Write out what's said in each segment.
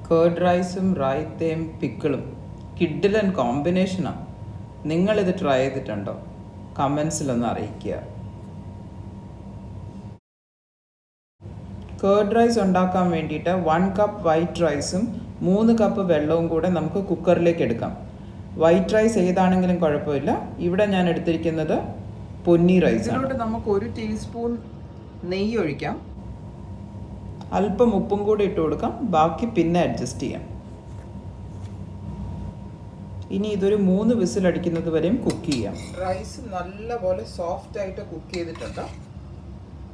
Curd റൈസും റായ്ത്തയും പിക്കിളും കിഡിലൻ കോമ്പിനേഷനാണ്. നിങ്ങളിത് ട്രൈ ചെയ്തിട്ടുണ്ടോ? കമൻസിലൊന്ന് അറിയിക്കുക. കേർഡ് റൈസ് ഉണ്ടാക്കാൻ വേണ്ടിയിട്ട് 1 കപ്പ് വൈറ്റ് റൈസും 3 കപ്പ് വെള്ളവും കൂടെ നമുക്ക് കുക്കറിലേക്ക് എടുക്കാം. വൈറ്റ് റൈസ് ഏതാണെങ്കിലും കുഴപ്പമില്ല. ഇവിടെ ഞാൻ എടുത്തിരിക്കുന്നത് പൊന്നി റൈസ്. ഇതിലോട്ട് നമുക്ക് 1 ടീസ്പൂൺ നെയ്യ് ഒഴിക്കാം. അല്പം ഉപ്പും കൂടി ഇട്ട് കൊടുക്കാം. ബാക്കി പിന്നെ അഡ്ജസ്റ്റ് ചെയ്യാം. ഇനി ഇതൊരു 3 വിസിലടിക്കുന്നത് വരെയും കുക്ക് ചെയ്യാം. റൈസ് നല്ലപോലെ സോഫ്റ്റ് ആയിട്ട് കുക്ക് ചെയ്തിട്ടുണ്ട്.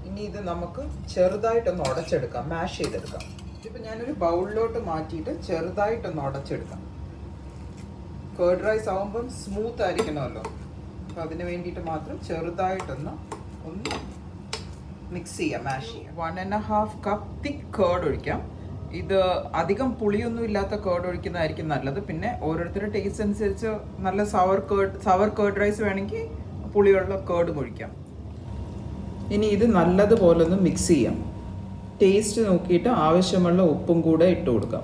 ഇനി ഇത് നമുക്ക് ചെറുതായിട്ടൊന്ന് ഉടച്ചെടുക്കാം, മാഷ് ചെയ്തെടുക്കാം. ഇതിപ്പോൾ ഞാനൊരു ബൗളിലോട്ട് മാറ്റിയിട്ട് ചെറുതായിട്ടൊന്ന് ഉടച്ചെടുക്കാം. കേർഡ് റൈസ് ആകുമ്പം സ്മൂത്ത് ആയിരിക്കണമല്ലോ, അപ്പോൾ അതിന് വേണ്ടിയിട്ട് മാത്രം ചെറുതായിട്ടൊന്ന് മിക്സ് ചെയ്യാം, മാഷ് ചെയ്യാം. 1.5 കപ്പ് തിക്ക് കേർഡ് ഒഴിക്കാം. ഇത് അധികം പുളിയൊന്നും ഇല്ലാത്ത കേർഡ് ഒഴിക്കുന്നതായിരിക്കും നല്ലത്. പിന്നെ ഓരോരുത്തരുടെ ടേസ്റ്റ് അനുസരിച്ച് നല്ല സവർ കേർഡ് റൈസ് വേണമെങ്കിൽ പുളിയുള്ള കേർഡും ഒഴിക്കാം. ഇനി ഇത് നല്ലതുപോലെ ഒന്ന് മിക്സ് ചെയ്യാം. ടേസ്റ്റ് നോക്കിയിട്ട് ആവശ്യമുള്ള ഉപ്പും കൂടെ ഇട്ട് കൊടുക്കാം.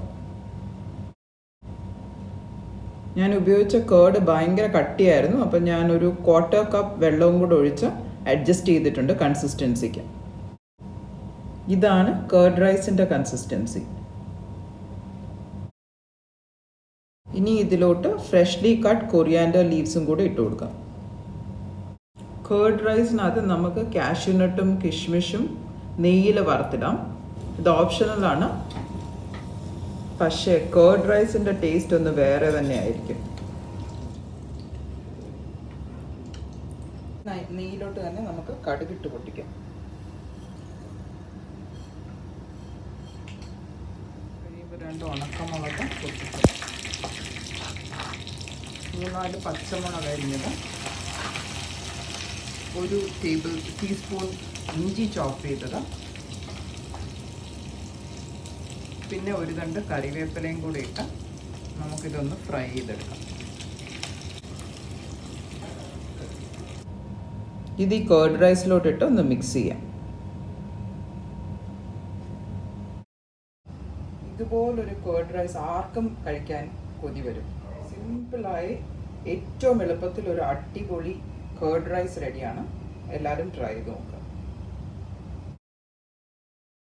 ഞാൻ ഉപയോഗിച്ച കേർഡ് ഭയങ്കര കട്ടിയായിരുന്നു, അപ്പം ഞാനൊരു 1/4 കപ്പ് വെള്ളവും കൂടെ ഒഴിച്ച് അഡ്ജസ്റ്റ് ചെയ്തിട്ടുണ്ട് കൺസിസ്റ്റൻസിക്ക്. ഇതാണ് കേർഡ് റൈസിൻ്റെ കൺസിസ്റ്റൻസി. ഇനി ഇതിലോട്ട് ഫ്രഷ്ലി കട്ട് കൊറിയാൻഡർ ലീവ്സും കൂടെ ഇട്ട് കൊടുക്കാം. കേർഡ് റൈസിനകത്ത് നമുക്ക് കാഷ്യൂനട്ടും കിഷ്മിഷും നെയ്യിൽ വറുത്തിടാം. ഇത് ഓപ്ഷണലാണ്, പക്ഷേ കേർഡ് റൈസിൻ്റെ ടേസ്റ്റ് ഒന്ന് വേറെ തന്നെ ആയിരിക്കും. നെയ്യിലോട്ട് തന്നെ നമുക്ക് കടുകിട്ട് പൊട്ടിക്കാം. 2 ഉണക്കമുളക് പൊട്ടിച്ചത്, 3-4 പച്ചമുളക് അരിഞ്ഞത്, 1 ടീസ്പൂൺ ഇഞ്ചി ചോപ്പ് ചെയ്തത്, പിന്നെ 1 തണ്ട് കറിവേപ്പിലയും കൂടി ഇട്ട് നമുക്കിതൊന്ന് ഫ്രൈ ചെയ്തെടുക്കാം. ഇത് ഈ കേർഡ് റൈസിലോട്ടിട്ട് ഒന്ന് മിക്സ് ചെയ്യാം. ഇതുപോലൊരു കേർഡ് റൈസ് ആർക്കും കഴിക്കാൻ കൊതി വരും. സിമ്പിളായി ഏറ്റവും എളുപ്പത്തിൽ ഒരു അടിപൊളി കേർഡ് റൈസ് റെഡിയാണ്. എല്ലാവരും ട്രൈ ചെയ്ത് നോക്കുക.